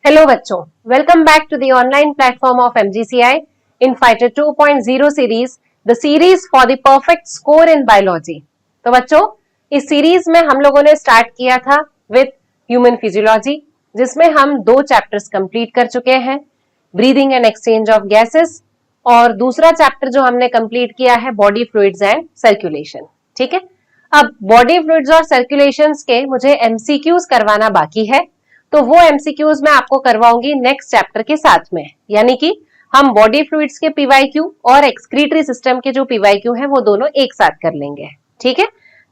Hello बच्चों, welcome back to the online platform of MGCI in fighter 2.0 series, the series for the perfect score in biology. तो बच्चों, इस series में हम लोगों ने स्टार्ट किया था विद ह्यूमन फिजियोलॉजी, जिसमें हम 2 चैप्टर्स कंप्लीट कर चुके हैं, breathing and exchange of gases, और दूसरा चैप्टर जो हमने कंप्लीट किया है बॉडी फ्लूइड्स एंड सर्कुलेशन। ठीक है, अब बॉडी फ्लूइड्स और सर्कुलेशंस के मुझे एमसीक्यूज करवाना बाकी है, तो वो एमसीक्यूज मैं आपको करवाऊंगी नेक्स्ट चैप्टर के साथ में, यानी कि हम बॉडी फ्लूइड्स के पीवाईक्यू और एक्सक्रीटरी सिस्टम के जो पीवाईक्यू है वो दोनों एक साथ कर लेंगे। ठीक है,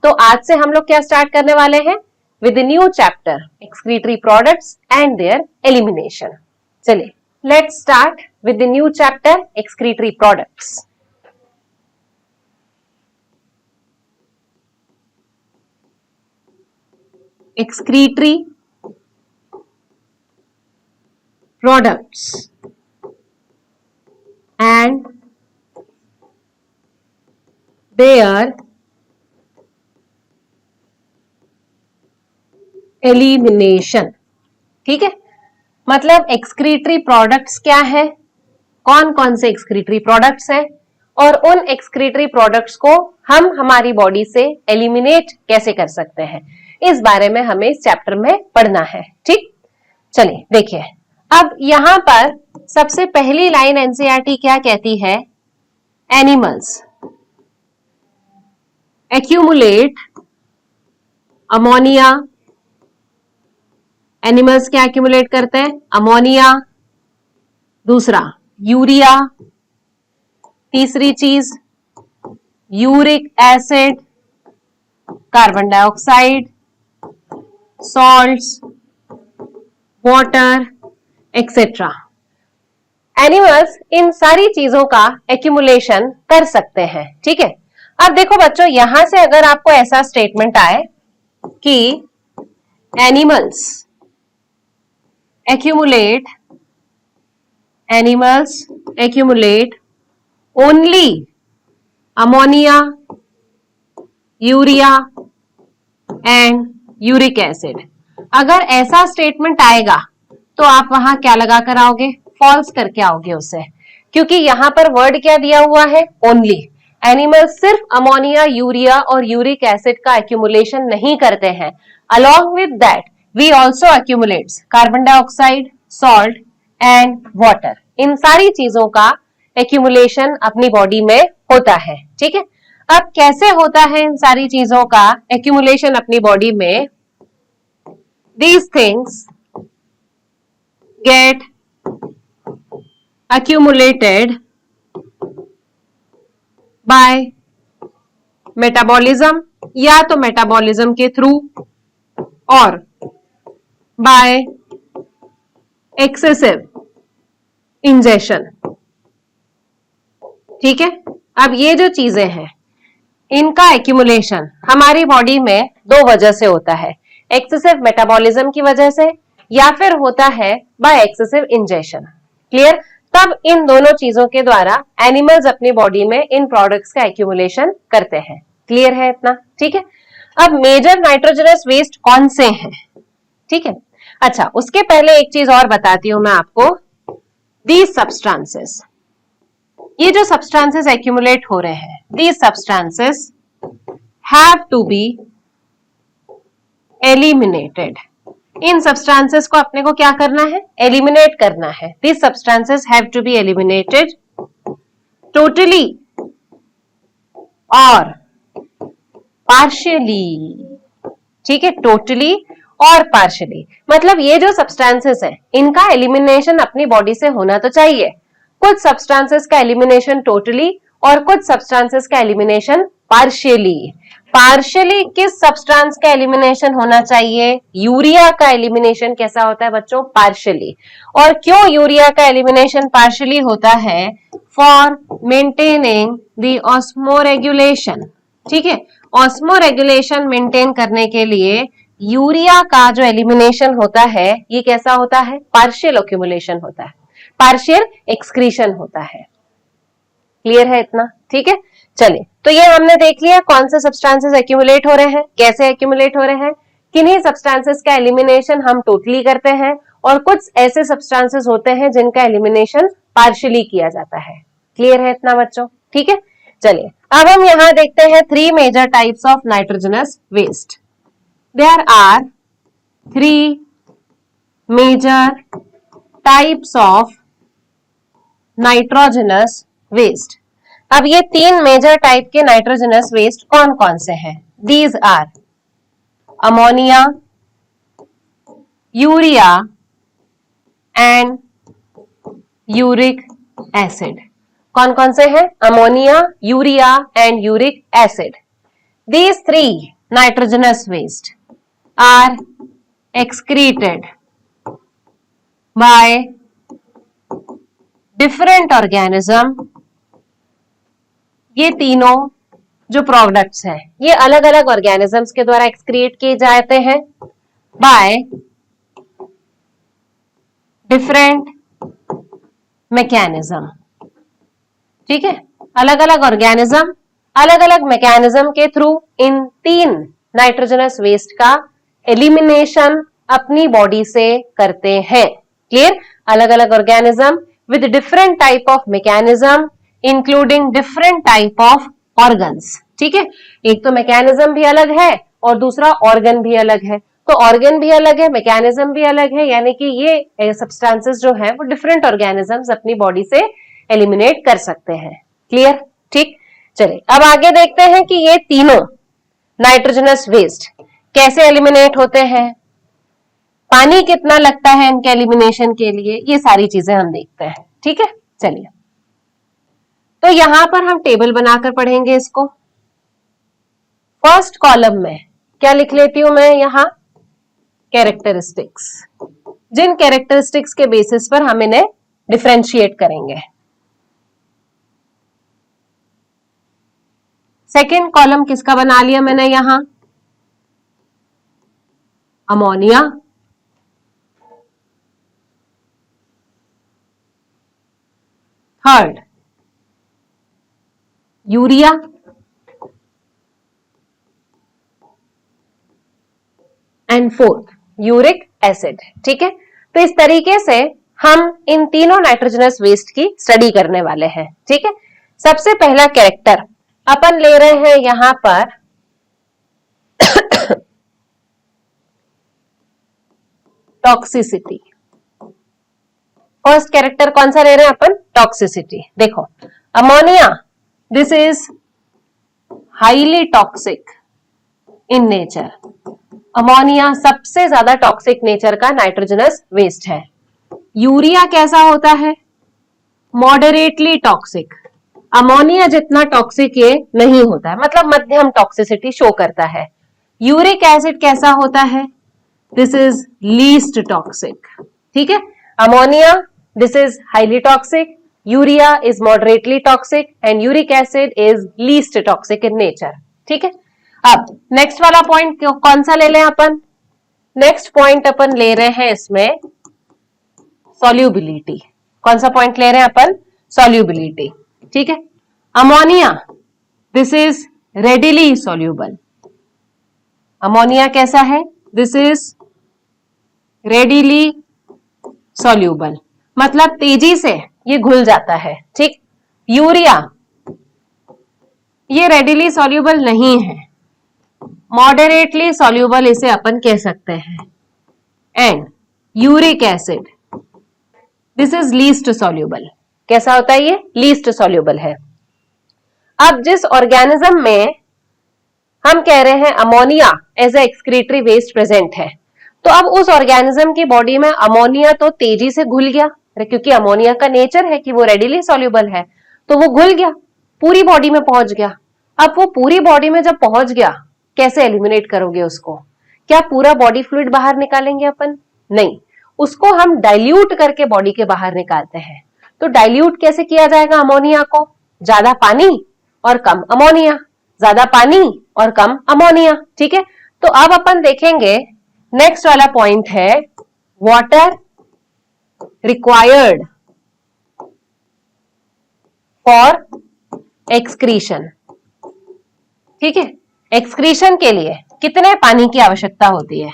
तो आज से हम लोग क्या स्टार्ट करने वाले हैं with new chapter excretory products and their elimination. चलिए, let's start with the new chapter excretory products. excretory products and their elimination। ठीक है, मतलब एक्सक्रीटरी प्रोडक्ट्स क्या है, कौन कौन से एक्सक्रीटरी प्रोडक्ट्स हैं, और उन एक्सक्रीटरी प्रोडक्ट्स को हम हमारी बॉडी से एलिमिनेट कैसे कर सकते हैं, इस बारे में हमें इस चैप्टर में पढ़ना है। ठीक, चलिए देखिए, अब यहां पर सबसे पहली लाइन एनसीईआरटी क्या कहती है, एनिमल्स एक्यूमुलेट अमोनिया। एनिमल्स क्या एक्यूमुलेट करते हैं, अमोनिया, दूसरा यूरिया, तीसरी चीज uric acid, carbon dioxide, salts, water etcetera. Animals in सारी चीजों का एक्यूमुलेशन कर सकते हैं। ठीक है, अब देखो बच्चों, यहां से अगर आपको ऐसा स्टेटमेंट आए कि animals accumulate only ammonia, urea and uric acid, अगर ऐसा स्टेटमेंट आएगा तो आप वहां क्या लगा कर आओगे, फॉल्स करके आओगे उसे, क्योंकि यहां पर वर्ड क्या दिया हुआ है, ओनली। एनिमल सिर्फ अमोनिया, यूरिया और यूरिक एसिड का एक्यूमुलेशन नहीं करते हैं, along with that we also accumulates carbon dioxide, salt and water. इन सारी चीजों का एक्यूमुलेशन अपनी बॉडी में होता है। ठीक है, अब कैसे होता है इन सारी चीजों का एक्यूमुलेशन अपनी बॉडी में, these things get accumulated by metabolism, या तो मेटाबॉलिज्म के थ्रू और by excessive ingestion। ठीक है, अब ये जो चीजें हैं इनका एक्यूमुलेशन हमारी बॉडी में 2 वजह से होता है, एक्सेसिव मेटाबॉलिज्म की वजह से या फिर होता है बाय एक्सेसिव इंजेशन। क्लियर, तब इन दोनों चीजों के द्वारा एनिमल्स अपनी बॉडी में इन प्रोडक्ट्स का एक्यूमुलेशन करते हैं। क्लियर है इतना? ठीक है, अब मेजर नाइट्रोजनस वेस्ट कौन से हैं? ठीक है, अच्छा उसके पहले एक चीज और बताती हूं मैं आपको, दीज सब्सटेंसेस, ये जो सब्सटेंसेस एक्यूमुलेट हो रहे हैं, these substances have to be eliminated. इन सब्सटेंसेस को अपने को क्या करना है, एलिमिनेट करना है। These substances have to be eliminated totally और पार्शियली। ठीक है, टोटली और पार्शियली, मतलब ये जो सब्सटेंसेस है इनका एलिमिनेशन अपनी बॉडी से होना तो चाहिए। कुछ सब्सटेंसेस का एलिमिनेशन टोटली और कुछ सब्सटेंसेस का एलिमिनेशन पार्शियली। पार्शियली किस सब्सटेंस का एलिमिनेशन होना चाहिए, यूरिया का एलिमिनेशन कैसा होता है बच्चों, पार्शियली। और क्यों यूरिया का एलिमिनेशन पार्शियली होता है, फॉर मेंटेनिंग द ऑस्मोरेगुलेशन। ठीक है, ऑस्मोरेगुलेशन मेंटेन करने के लिए यूरिया का जो एलिमिनेशन होता है ये कैसा होता है, पार्शियल एक्यूमुलेशन होता है, पार्शियल एक्सक्रीशन होता है। क्लियर है इतना? ठीक है, चलिए, तो ये हमने देख लिया कौन से सब्सटेंसेस एक्यूमुलेट हो रहे हैं, कैसे एक्यूमुलेट हो रहे हैं, किन्हीं सब्सटेंसेस का एलिमिनेशन हम टोटली करते हैं और कुछ ऐसे सब्सटेंसेस होते हैं जिनका एलिमिनेशन पार्शियली किया जाता है। क्लियर है इतना बच्चों? ठीक है, चलिए अब हम यहां देखते हैं 3 major types of nitrogenous waste. There are 3 major types of nitrogenous waste. अब ये 3 मेजर टाइप के नाइट्रोजनस वेस्ट कौन कौन से हैं? These are ammonia, urea and uric acid. कौन कौन से हैं? Ammonia, urea and uric acid. These 3 nitrogenous waste are excreted by different organism। ये तीनों जो प्रोडक्ट्स हैं ये अलग अलग ऑर्गेनिजम्स के द्वारा एक्सक्रीट किए जाते हैं बाय डिफरेंट मैकेनिज्म। ठीक है, अलग अलग ऑर्गेनिज्म अलग अलग मैकेनिज्म के थ्रू इन 3 नाइट्रोजनस वेस्ट का एलिमिनेशन अपनी बॉडी से करते हैं। क्लियर? अलग अलग organism with different type of mechanism including different type of organs. ठीक है, एक तो मैकेनिज्म भी अलग है और दूसरा ऑर्गन भी अलग है। तो ऑर्गन भी अलग है, मैकेनिज्म भी अलग है, यानी कि ये सब्सटेंसेस जो है वो डिफरेंट ऑर्गेनिजम्स अपनी बॉडी से एलिमिनेट कर सकते हैं। क्लियर? ठीक, चलिए अब आगे देखते हैं कि ये तीनों नाइट्रोजनस वेस्ट कैसे एलिमिनेट होते हैं, पानी कितना लगता है इनके एलिमिनेशन के लिए, ये सारी चीजें हम देखते हैं। ठीक है, चलिए तो यहां पर हम टेबल बनाकर पढ़ेंगे इसको। फर्स्ट कॉलम में क्या लिख लेती हूं मैं यहां? कैरेक्टरिस्टिक्स। जिन कैरेक्टरिस्टिक्स के बेसिस पर हम इन्हें डिफरेंशिएट करेंगे। सेकेंड कॉलम किसका बना लिया मैंने यहां? Ammonia, third urea, and fourth uric acid. ठीक है, तो इस तरीके से हम इन तीनों नाइट्रोजनस वेस्ट की स्टडी करने वाले हैं। ठीक है, सबसे पहला कैरेक्टर अपन ले रहे हैं यहां पर टॉक्सिसिटी। फर्स्ट कैरेक्टर कौन सा ले रहे हैं अपन? टॉक्सिसिटी। देखो ammonia, this is highly toxic in nature. Ammonia सबसे ज्यादा टॉक्सिक नेचर का नाइट्रोजनस वेस्ट है। यूरिया कैसा होता है? Moderately toxic. अमोनिया जितना टॉक्सिक ये नहीं होता है, मतलब मध्यम टॉक्सिसिटी शो करता है। यूरिक एसिड कैसा होता है? This is least toxic. ठीक है, ammonia this is highly toxic, urea is moderately toxic and uric acid is least toxic in nature. ठीक है, अब नेक्स्ट वाला पॉइंट कौन सा ले लें अपन? नेक्स्ट पॉइंट अपन ले रहे हैं इसमें सॉल्युबिलिटी। कौन सा पॉइंट ले रहे हैं अपन? सॉल्युबिलिटी। ठीक है, ammonia this is readily soluble. Ammonia कैसा है? दिस इज रेडिली सॉल्यूबल, मतलब तेजी से ये घुल जाता है। ठीक, यूरिया ये रेडिली सॉल्यूबल नहीं है, मॉडरेटली सॉल्यूबल इसे अपन कह सकते हैं। And uric acid this is least soluble. कैसा होता है ये? लीस्ट सॉल्यूबल है। अब जिस ऑर्गेनिज्म में हम कह रहे हैं ammonia as a excretory waste present है, तो अब उस ऑर्गेनिज्म की बॉडी में अमोनिया तो तेजी से घुल गया, क्योंकि अमोनिया का नेचर है कि वो रेडिली सॉल्यूबल है, तो वो घुल गया, पूरी बॉडी में पहुंच गया। अब वो पूरी बॉडी में जब पहुंच गया, कैसे एलिमिनेट करोगे उसको? क्या पूरा बॉडी फ्लूइड बाहर निकालेंगे अपन? नहीं, उसको हम डाइल्यूट करके बॉडी के बाहर निकालते हैं। तो डाइल्यूट कैसे किया जाएगा अमोनिया को? ज्यादा पानी और कम अमोनिया, ज्यादा पानी और कम अमोनिया। ठीक है, तो अब अपन देखेंगे नेक्स्ट वाला पॉइंट है वाटर रिक्वायर्ड फॉर एक्सक्रीशन। ठीक है, एक्सक्रीशन के लिए कितने पानी की आवश्यकता होती है?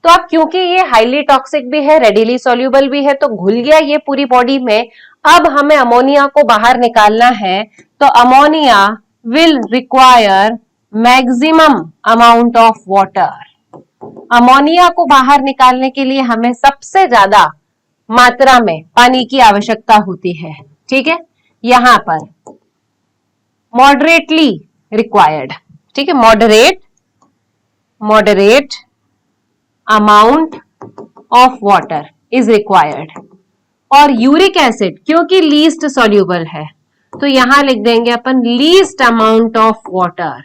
तो अब क्योंकि ये हाईली टॉक्सिक भी है, रेडिली सॉल्युबल भी है, तो घुल गया ये पूरी बॉडी में। अब हमें अमोनिया को बाहर निकालना है, तो ammonia will require maximum amount of water. Ammonia को बाहर निकालने के लिए हमें सबसे ज्यादा मात्रा में पानी की आवश्यकता होती है। ठीक है, यहां पर मॉडरेटली रिक्वायर्ड, ठीक है, moderate amount of water is required. और यूरिक एसिड क्योंकि लीस्ट सॉल्यूबल है, तो यहां लिख देंगे अपन least amount of water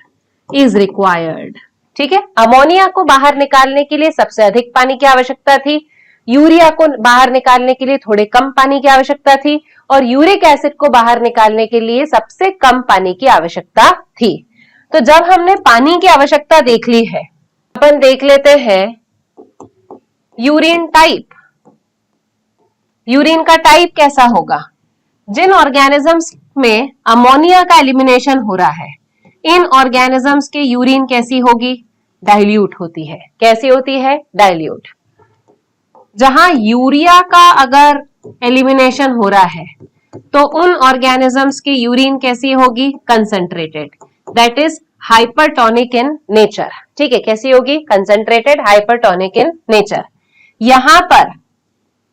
is required. ठीक है, अमोनिया को बाहर निकालने के लिए सबसे अधिक पानी की आवश्यकता थी, यूरिया को बाहर निकालने के लिए थोड़े कम पानी की आवश्यकता थी, और यूरिक एसिड को बाहर निकालने के लिए सबसे कम पानी की आवश्यकता थी। तो जब हमने पानी की आवश्यकता देख ली है, अपन देख लेते हैं यूरिन टाइप। यूरिन का टाइप कैसा होगा? जिन ऑर्गेनिजम्स में अमोनिया का एलिमिनेशन हो रहा है, इन ऑर्गेनिजम्स के यूरिन कैसी होगी? डाइल्यूट होती है। कैसी होती है? डाइल्यूट। जहां यूरिया का अगर एलिमिनेशन हो रहा है, तो उन ऑर्गेनिजम्स की यूरिन कैसी होगी? Concentrated, that is hypertonic in nature. ठीक है, कैसी होगी? Concentrated, hypertonic in nature. यहां पर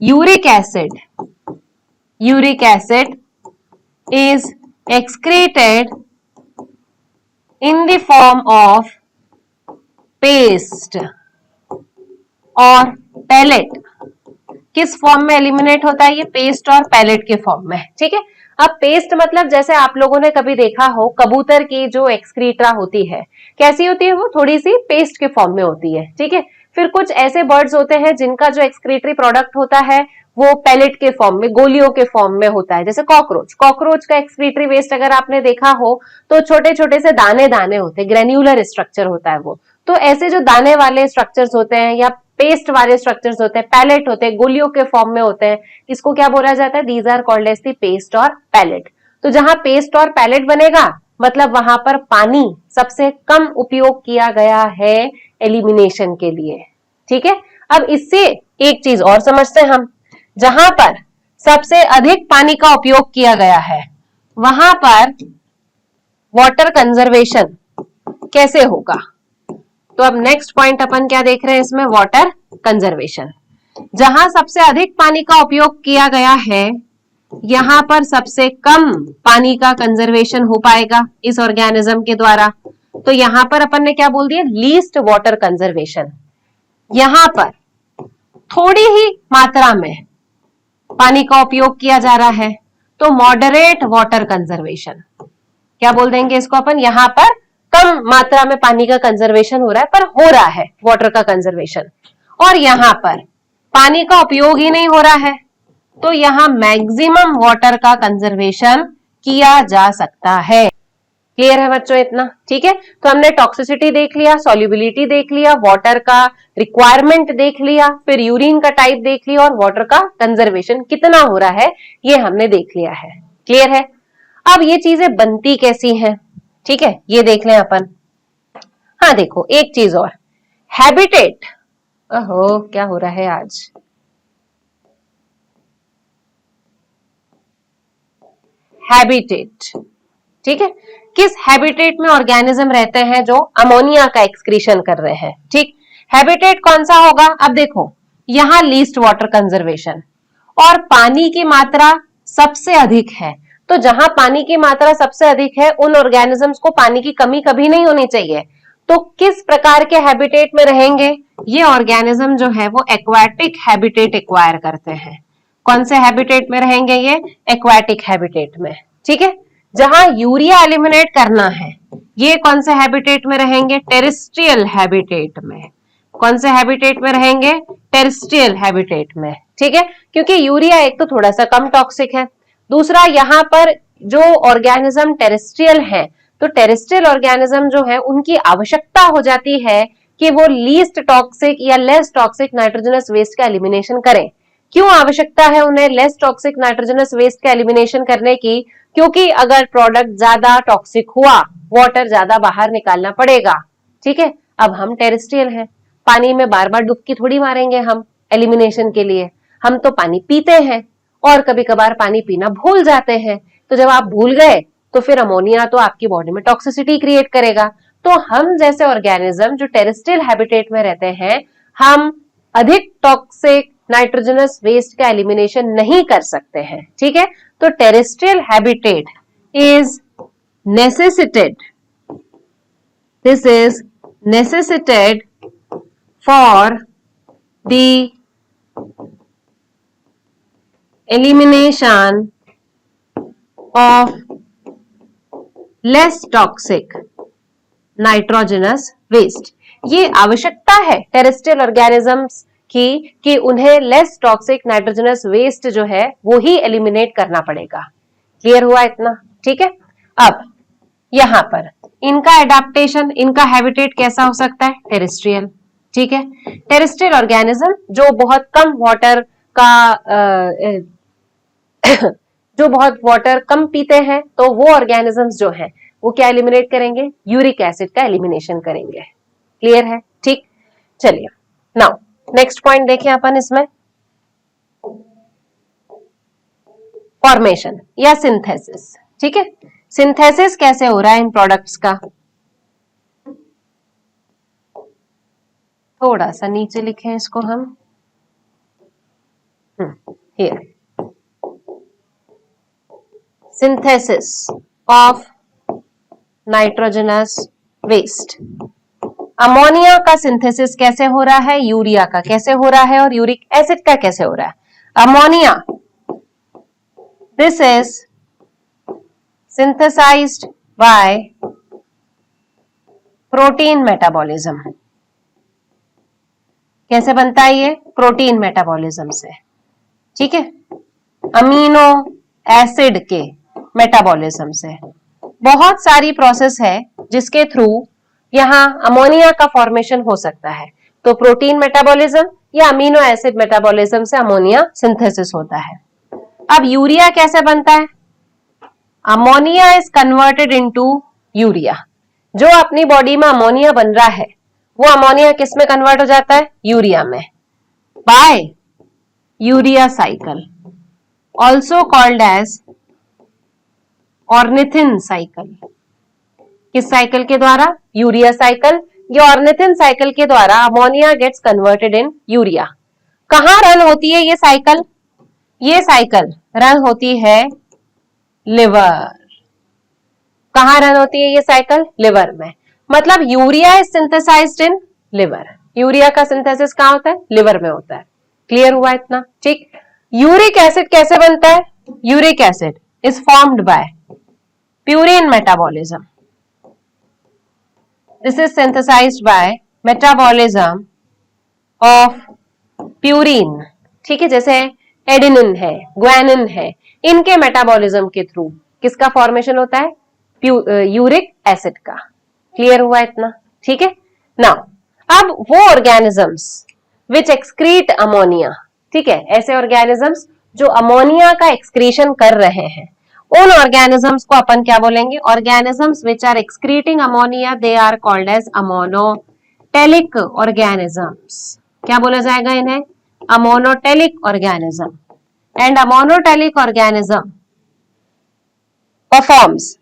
uric acid is excreted in the form of paste और पैलेट। किस फॉर्म में एलिमिनेट होता है ये? पेस्ट और पैलेट के फॉर्म में। ठीक है, अब पेस्ट मतलब जैसे आप लोगों ने कभी देखा हो, कबूतर की जो एक्सक्रीटा होती है कैसी होती है? वो थोड़ी सी पेस्ट के फॉर्म में होती है। ठीक है, फिर कुछ ऐसे बर्ड्स होते हैं जिनका जो एक्सक्रीटरी प्रोडक्ट होता है वो पैलेट के फॉर्म में, गोलियों के फॉर्म में होता है। जैसे कॉकरोच का एक्सक्रीटरी वेस्ट अगर आपने देखा हो तो छोटे छोटे से दाने दाने होते हैं, ग्रेन्युलर स्ट्रक्चर होता है वो। तो ऐसे जो दाने वाले स्ट्रक्चर्स होते हैं या पेस्ट वाले स्ट्रक्चर्स होते हैं, पैलेट होते हैं, गोलियों के फॉर्म में होते हैं, इसको क्या बोला जाता है? These are called as the paste और पैलेट। तो जहां पेस्ट और पैलेट बनेगा मतलब वहां पर पानी सबसे कम उपयोग किया गया है एलिमिनेशन के लिए। ठीक है, अब इससे एक चीज और समझते हैं हम, जहां पर सबसे अधिक पानी का उपयोग किया गया है वहां पर वाटर कंजर्वेशन कैसे होगा? तो अब नेक्स्ट पॉइंट अपन क्या देख रहे हैं इसमें? Water conservation. जहां सबसे अधिक पानी का उपयोग किया गया है, यहां पर सबसे कम पानी का कंजर्वेशन हो पाएगा इस ऑर्गेनिज्म के द्वारा। तो यहां पर अपन ने क्या बोल दिया? Least water conservation. यहां पर थोड़ी ही मात्रा में पानी का उपयोग किया जा रहा है, तो मॉडरेट वाटर कंजर्वेशन। क्या बोल देंगे इसको अपन? यहां पर कम मात्रा में पानी का कंजर्वेशन हो रहा है, पर हो रहा है वाटर का कंजर्वेशन। और यहां पर पानी का उपयोग ही नहीं हो रहा है, तो यहां मैक्सिमम वाटर का कंजर्वेशन किया जा सकता है। क्लियर है बच्चों इतना? ठीक है, तो हमने टॉक्सिसिटी देख लिया, सॉल्युबिलिटी देख लिया, वाटर का रिक्वायरमेंट देख लिया, फिर यूरिन का टाइप देख लिया, और वाटर का कंजर्वेशन कितना हो रहा है ये हमने देख लिया है। क्लियर है? अब ये चीजें बनती कैसी हैं? ठीक है, ये देख लें अपन। हाँ देखो, एक चीज और, हैबिटेट। ओहो, क्या हो रहा है आज? हैबिटेट। ठीक है, किस हैबिटेट में ऑर्गेनिज्म रहते हैं जो अमोनिया का एक्सक्रीशन कर रहे हैं? ठीक, हैबिटेट कौन सा होगा? अब देखो, यहां लीस्ट वाटर कंजर्वेशन और पानी की मात्रा सबसे अधिक है। तो जहां पानी की मात्रा सबसे अधिक है, उन ऑर्गेनिजम्स को पानी की कमी कभी नहीं होनी चाहिए। तो किस प्रकार के हैबिटेट में रहेंगे ये ऑर्गेनिज्म? जो है वो एक्वाटिक हैबिटेट एक्वायर करते हैं। कौन से हैबिटेट में रहेंगे ये? एक्वाटिक हैबिटेट में। ठीक है, जहां यूरिया एलिमिनेट करना है, ये कौन से हैबिटेट में रहेंगे? टेरेस्ट्रियल हैबिटेट में। कौन से हैबिटेट में रहेंगे? टेरेस्ट्रियल हैबिटेट में। ठीक है, क्योंकि यूरिया एक तो थोड़ा सा कम टॉक्सिक है, दूसरा यहाँ पर जो ऑर्गेनिज्म टेरेस्ट्रियल है, तो टेरेस्ट्रियल ऑर्गेनिज्म जो है उनकी आवश्यकता हो जाती है कि वो लीस्ट टॉक्सिक या लेस टॉक्सिक नाइट्रोजनस वेस्ट का एलिमिनेशन करें। क्यों आवश्यकता है उन्हें लेस टॉक्सिक नाइट्रोजनस वेस्ट का एलिमिनेशन करने की? क्योंकि अगर प्रोडक्ट ज्यादा टॉक्सिक हुआ, वाटर ज्यादा बाहर निकालना पड़ेगा। ठीक है, अब हम टेरेस्ट्रियल हैं, पानी में बार बार डुबकी थोड़ी मारेंगे हम एलिमिनेशन के लिए, हम तो पानी पीते हैं और कभी कभार पानी पीना भूल जाते हैं। तो जब आप भूल गए तो फिर अमोनिया तो आपकी बॉडी में टॉक्सिसिटी क्रिएट करेगा। तो हम जैसे ऑर्गेनिज्म जो टेरेस्ट्रियल हैबिटेट में रहते हैं, हम अधिक टॉक्सिक नाइट्रोजनस वेस्ट का एलिमिनेशन नहीं कर सकते हैं। ठीक है, तो terrestrial habitat is necessitated, this is necessitated for the elimination of less toxic nitrogenous waste। ये आवश्यकता है टेरेस्ट्रियल ऑर्गेनिजम्स की कि उन्हें लेस टॉक्सिक नाइट्रोजनस वेस्ट जो है वो ही एलिमिनेट करना पड़ेगा। क्लियर हुआ इतना? ठीक है, अब यहां पर इनका एडाप्टेशन, इनका हैबिटेट कैसा हो सकता है? टेरेस्ट्रियल। ठीक है, टेरेस्ट्रियल ऑर्गेनिज्म जो बहुत कम वाटर का जो बहुत वाटर कम पीते हैं, तो वो ऑर्गेनिजम्स जो हैं वो क्या एलिमिनेट करेंगे? यूरिक एसिड का एलिमिनेशन करेंगे। क्लियर है? ठीक, चलिए नाउ नेक्स्ट पॉइंट देखें अपन इसमें, फॉर्मेशन या सिंथेसिस। ठीक है, सिंथेसिस कैसे हो रहा है इन प्रोडक्ट्स का? थोड़ा सा नीचे लिखें इसको हम, here synthesis of nitrogenous waste. Ammonia का सिंथेसिस कैसे हो रहा है? यूरिया का कैसे हो रहा है? और यूरिक एसिड का कैसे हो रहा है? Ammonia, this is synthesized by protein metabolism. कैसे बनता है ये? प्रोटीन मेटाबॉलिज्म से। ठीक है, अमीनो एसिड के मेटाबॉलिज्म से। बहुत सारी प्रोसेस है जिसके थ्रू यहां अमोनिया का फॉर्मेशन हो सकता है। तो प्रोटीन मेटाबॉलिज्म या अमीनो एसिड मेटाबॉलिज्म से अमोनिया सिंथेसिस होता है। अब यूरिया कैसे बनता है? Ammonia is converted into urea. जो अपनी बॉडी में अमोनिया बन रहा है वो अमोनिया किस में कन्वर्ट हो जाता है? यूरिया में, by urea cycle, also called as ornithine cycle. किस साइकिल के द्वारा? Urea cycle. ये ऑर्निथिन साइकिल के द्वारा ammonia gets converted in urea. कहां रन होती है ये साइकिल? ये साइकिल रन होती है लिवर। कहां रन होती है ये साइकिल? लिवर में। मतलब urea is synthesized in liver. Urea का सिंथेसिस कहां होता है? लिवर में होता है। क्लियर हुआ इतना? ठीक। यूरिक एसिड कैसे बनता है? Uric acid is formed by purine metabolism. This is synthesized by metabolism of purine. ठीक है, जैसे एडेनिन है, ग्वानिन है, इनके मेटाबॉलिज्म के थ्रू किसका फॉर्मेशन होता है? यूरिक एसिड का। क्लियर हुआ इतना? ठीक है, नाउ अब वो ऑर्गेनिजम्स विच एक्सक्रीट अमोनिया, ठीक है, ऐसे ऑर्गेनिजम्स जो अमोनिया का एक्सक्रीशन कर रहे हैं, उन ऑर्गेनिजम्स को अपन क्या बोलेंगे? Organisms which are excreting ammonia, they are called as ammonotelic organisms. क्या बोला जाएगा इन्हें? Ammonotelic organism. And ammonotelic organism performs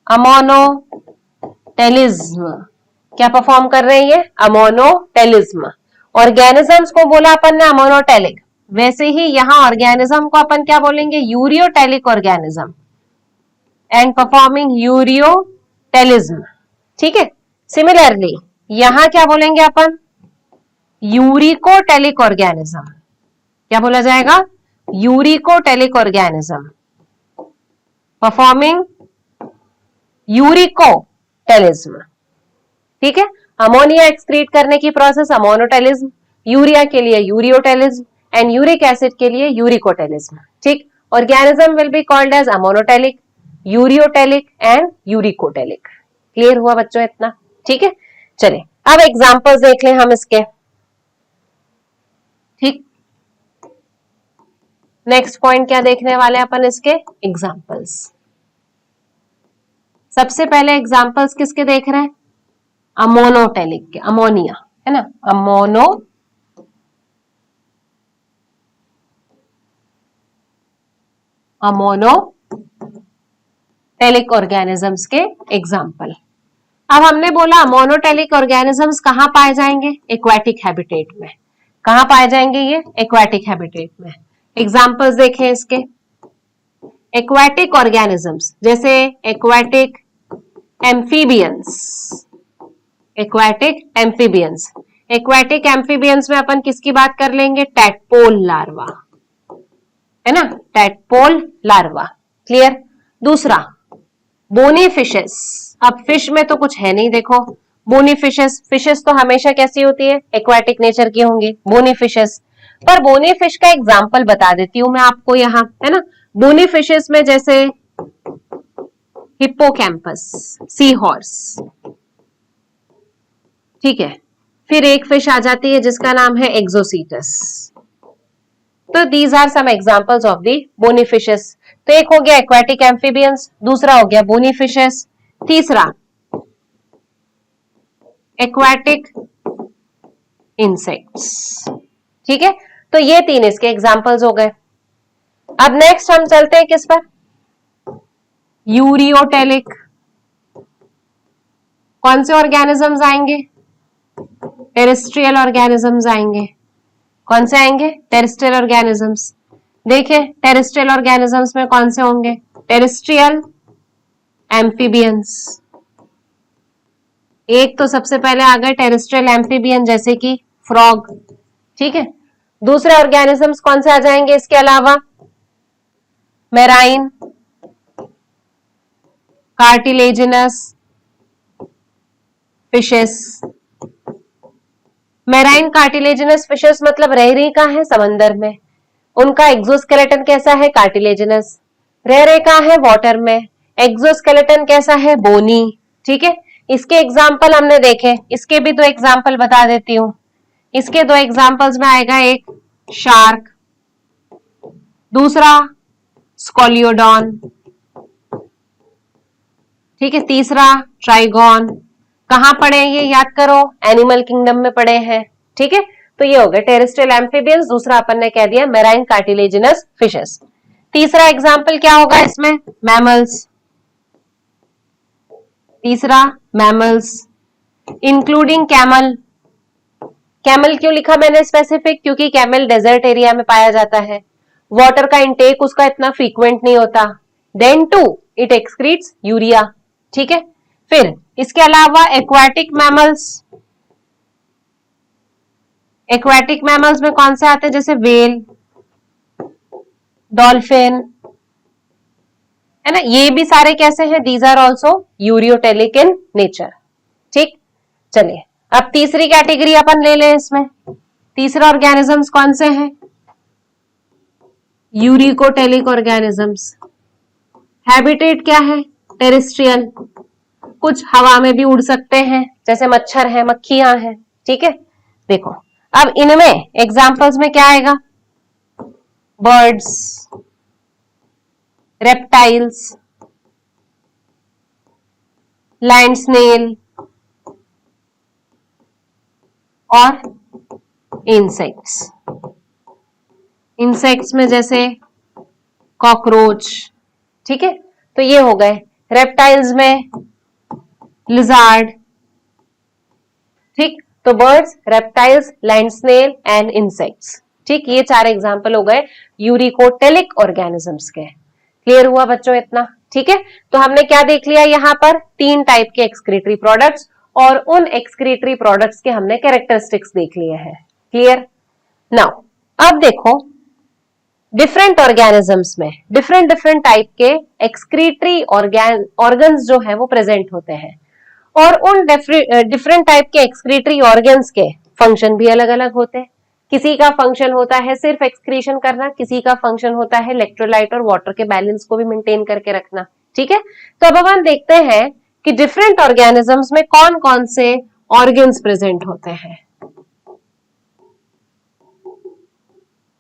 ammonotelism. क्या परफॉर्म कर रही है? अमोनोटेलिज्म। ऑर्गेनिजम्स को बोला अपन ने अमोनोटेलिक, वैसे ही यहां ऑर्गेनिज्म को अपन क्या बोलेंगे? Ureotelic organism and performing ureotelism. ठीक है, सिमिलरली यहां क्या बोलेंगे अपन? Uricotelic organism. क्या बोला जाएगा? Uricotelic organism performing uricotelism. ठीक है, अमोनिया एक्सक्रीट करने की प्रोसेस अमोनोटेलिज्म, यूरिया के लिए यूरियोटेलिज्म एंड यूरिक एसिड के लिए यूरिकोटेलिज्म। ठीक, organism will be called as ammonotelic, ureotelic and uricotelic. Clear हुआ बच्चों इतना? ठीक है, चलिए अब एग्जांपल्स देख लें हम इसके। ठीक, नेक्स्ट पॉइंट क्या देखने वाले अपन इसके? एग्जांपल्स। सबसे पहले एग्जांपल्स किसके देख रहे हैं? अमोनोटेलिक के, अमोनिया। है ना, मोनोटेलिक ऑर्गेनिजम्स के एग्जाम्पल। अब हमने बोला मोनोटेलिक ऑर्गेनिजम्स कहाँ पाए जाएंगे? एक्वाटिक हैबिटेट में। कहाँ पाए जाएंगे ये? एक्वाटिक हैबिटेट में। एग्जाम्पल्स देखें इसके। एक्वाटिक ऑर्गेनिजम्स जैसे aquatic amphibians, aquatic amphibians. Aquatic amphibians में अपन किसकी बात कर लेंगे? टैडपोल लार्वा, है ना, टैडपोल लार्वा। क्लियर? दूसरा बोनी फिशेस। अब फिश में तो कुछ है नहीं, देखो बोनी फिशेस। फिशेस तो हमेशा कैसी होती है? एक्वाटिक नेचर की होंगी बोनी फिशेस। पर बोनी फिश का एग्जाम्पल बता देती हूं मैं आपको यहाँ, है ना। बोनी फिशेस में जैसे हिप्पोकैम्पस, सी हॉर्स, ठीक है। फिर एक फिश आ जाती है जिसका नाम है एक्सोसीटस। तो these are some examples of the bony fishes. तो एक हो गया एक्वाटिक एम्फीबियंस, दूसरा हो गया बोनी फिशेस, तीसरा एक्वाटिक इंसेक्ट्स। ठीक है, तो ये तीन इसके एग्जांपल्स हो गए। अब नेक्स्ट हम चलते हैं किस पर? यूरियोटेलिक। कौन से ऑर्गेनिजम्स आएंगे? टेरेस्ट्रियल ऑर्गेनिजम्स आएंगे। कौन से आएंगे? Terrestrial organisms. देखिए टेरेस्ट्रियल ऑर्गेनिजम्स में कौन से होंगे? Terrestrial amphibians. एक तो सबसे पहले आ गए टेरेस्ट्रियल एम्फीबियन जैसे कि फ्रॉग, ठीक है। दूसरे ऑर्गेनिजम्स कौन से आ जाएंगे इसके अलावा? Marine, cartilaginous fishes. Marine cartilaginous fishes मतलब रह रही कहां है? समंदर में। उनका एक्सोस्केलेटन कैसा है? कार्टिलेजिनस। रह रहे कहां है? वाटर में। एक्सोस्केलेटन कैसा है? बोनी। ठीक है, इसके एग्जाम्पल हमने देखे, इसके भी दो एग्जाम्पल बता देती हूं। इसके दो एग्जाम्पल्स में आएगा एक शार्क, दूसरा स्कोलियोडॉन, ठीक है, तीसरा ट्राइगॉन। कहां पड़े हैं ये? याद करो, एनिमल किंगडम में पड़े हैं। ठीक है, तो ये हो गए टेरेस्ट्रियल एम्फीबियंस। दूसरा अपन ने कह दिया मेराइन कार्टिलेजिनस फिशेस। तीसरा एग्जाम्पल क्या होगा इसमें? मैमल्स। तीसरा मैमल्स इंक्लूडिंग कैमल। कैमल क्यों लिखा मैंने स्पेसिफिक? क्योंकि कैमल डेजर्ट एरिया में पाया जाता है, वाटर का इंटेक उसका इतना फ्रीक्वेंट नहीं होता। Then to it excretes urea. ठीक है, फिर इसके अलावा एक्वाटिक मैमल्स। एक्वाटिक मैमल्स में कौन से आते हैं? जैसे वेल, डॉल्फिन, है ना, ये भी सारे कैसे हैं? These are also ureotelic in nature. ठीक, चलिए अब तीसरी कैटेगरी अपन ले लें इसमें। तीसरा ऑर्गेनिजम्स कौन से हैं? Uricotelic organisms. हैबिटेट क्या है? टेरेस्ट्रियल। कुछ हवा में भी उड़ सकते हैं, जैसे मच्छर है, मक्खियां हैं। ठीक है, देखो अब इनमें एग्जाम्पल्स में क्या आएगा? बर्ड्स, रेप्टाइल्स, लैंड स्नेल और इंसेक्ट्स। इंसेक्ट्स में जैसे कॉकरोच, ठीक है, तो ये हो गए। रेप्टाइल्स में लिजार्ड, ठीक, तो birds, reptiles, land snail and insects. ठीक, ये चार एग्जाम्पल हो गए यूरिकोटेलिक ऑर्गेनिजम्स के। क्लियर हुआ बच्चों इतना? ठीक है, तो हमने क्या देख लिया यहाँ पर? तीन टाइप के एक्सक्रीटरी प्रोडक्ट्स और उन एक्सक्रीटरी प्रोडक्ट्स के हमने कैरेक्टरिस्टिक्स देख लिए हैं। क्लियर? नाउ अब देखो डिफरेंट ऑर्गेनिजम्स में डिफरेंट डिफरेंट टाइप के एक्सक्रीटरी ऑर्गन्स जो है वो प्रेजेंट होते हैं, और उन डिफरेंट टाइप के एक्सक्रीटरी ऑर्गन्स के फंक्शन भी अलग अलग होते हैं। किसी का फंक्शन होता है सिर्फ एक्सक्रीशन करना, किसी का फंक्शन होता है इलेक्ट्रोलाइट और वाटर के बैलेंस को भी मेंटेन करके रखना। ठीक है, तो अब हम देखते हैं कि डिफरेंट ऑर्गेनिजम्स में कौन कौन से ऑर्गन्स प्रेजेंट होते हैं।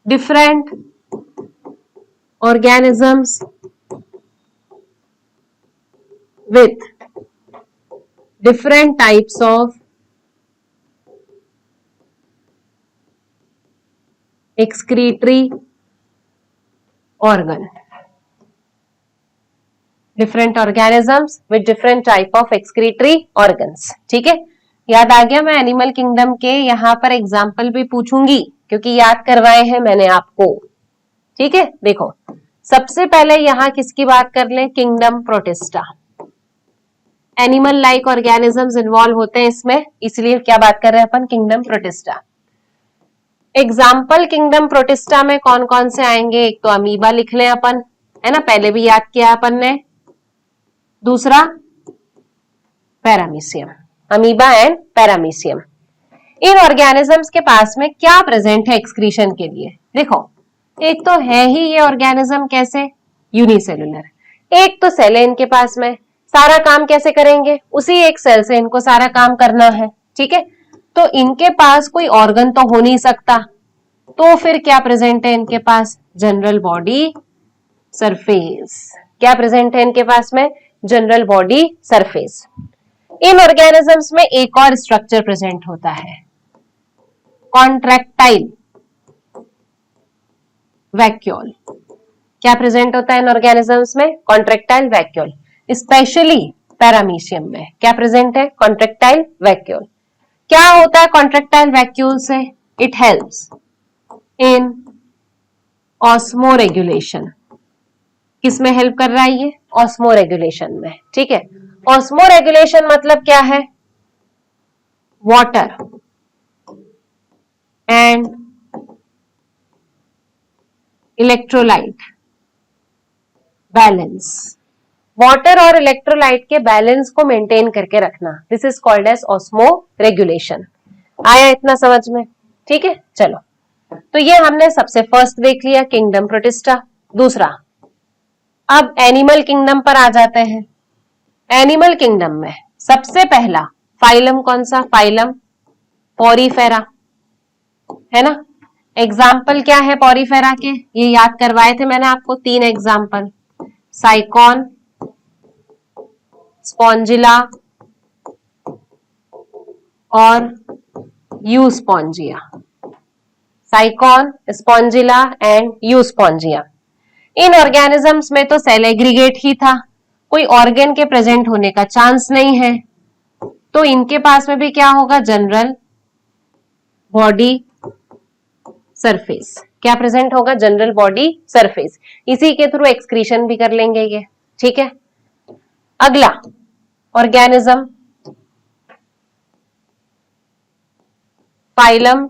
Different organisms with different types of excretory organ, different organisms with different type of excretory organs. ठीक है, याद आ गया। मैं एनिमल किंगडम के यहाँ पर एग्जाम्पल भी पूछूंगी क्योंकि याद करवाए हैं मैंने आपको। ठीक है, देखो सबसे पहले यहाँ किसकी बात कर ले, kingdom protista. Animal like organisms involve होते हैं इसमें, इसलिए क्या बात कर रहे हैं अपन, kingdom protista. Example kingdom protista में कौन कौन से आएंगे, एक तो अमीबा लिख ले अपन, है ना, पहले भी याद किया अपन ने। दूसरा paramecium, amoeba and paramecium. In organisms के पास में क्या प्रेजेंट है एक्सक्रीशन के लिए, देखो एक तो है ही ये ऑर्गेनिज्म कैसे, यूनिसेलुलर। एक तो सेल है इनके पास में, सारा काम कैसे करेंगे, उसी एक सेल से इनको सारा काम करना है। ठीक है, तो इनके पास कोई ऑर्गन तो हो नहीं सकता, तो फिर क्या प्रेजेंट है इनके पास, जनरल बॉडी सरफेस। क्या प्रेजेंट है इनके पास में, जनरल बॉडी सरफेस। इन ऑर्गेनिजम्स में एक और स्ट्रक्चर प्रेजेंट होता है, कॉन्ट्रैक्टाइल वैक्यूल। क्या प्रेजेंट होता है इन ऑर्गेनिजम्स में, कॉन्ट्रैक्टाइल वैक्यूल। स्पेशली पैरामीशियम में क्या प्रेजेंट है, कॉन्ट्रैक्टाइल वैक्यूल। क्या होता है कॉन्ट्रैक्टाइल वैक्यूल से, इट हेल्प्स इन ऑस्मोरेगुलेशन। किसमें हेल्प कर रहा है ये, ऑस्मोरेगुलेशन में। ठीक है, ऑस्मोरेगुलेशन मतलब क्या है, water and electrolyte balance, water और इलेक्ट्रोलाइट के बैलेंस को मेंटेन करके रखना, this is called as osmoregulation. आया इतना समझ में, ठीक है। चलो, तो ये हमने सबसे फर्स्ट देख लिया, किंगडम प्रोटिस्टा। दूसरा, अब एनिमल किंगडम पर आ जाते हैं। एनिमल किंगडम में सबसे पहला फाइलम कौन सा, फाइलम पॉरीफेरा, है ना। एग्जाम्पल क्या है पॉरीफेरा के, ये याद करवाए थे मैंने आपको, 3 एग्जाम्पल, साइकॉन, स्पॉन्जिला और Euspongia. साइकॉन, Spongilla and Euspongia. In organisms में तो सेल एग्रीगेट ही था, कोई ऑर्गन के प्रेजेंट होने का चांस नहीं है, तो इनके पास में भी क्या होगा, जनरल बॉडी सरफेस। क्या प्रेजेंट होगा, जनरल बॉडी सरफेस। इसी के थ्रू एक्सक्रीशन भी कर लेंगे ये, ठीक है। अगला ऑर्गेनिज्म, फाइलम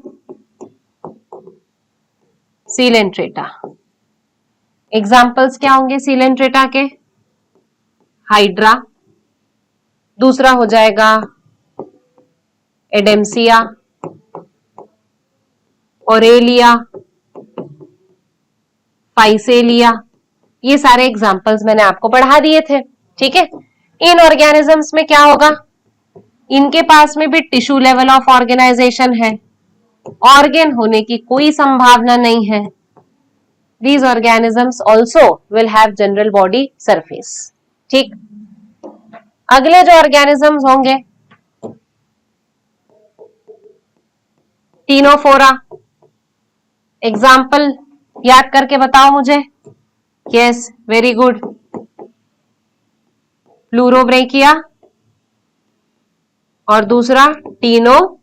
सीलेंट्रेटा। एग्जाम्पल्स क्या होंगे सीलेंट्रेटा के, हाइड्रा, दूसरा हो जाएगा एडेम्सिया, ओरेलिया, फाइसेलिया। ये सारे एग्जाम्पल्स मैंने आपको पढ़ा दिए थे, ठीक है। इन ऑर्गेनिजम्स में क्या होगा, इनके पास में भी टिश्यू लेवल ऑफ ऑर्गेनाइजेशन है, ऑर्गन होने की कोई संभावना नहीं है। These organisms also will have general body surface, ठीक। अगले जो ऑर्गेनिजम्स होंगे, टीनोफोरा। एग्जाम्पल याद करके बताओ मुझे। यस, वेरी गुड, प्लूरोब्रेकिया और दूसरा टीनोप्लाना,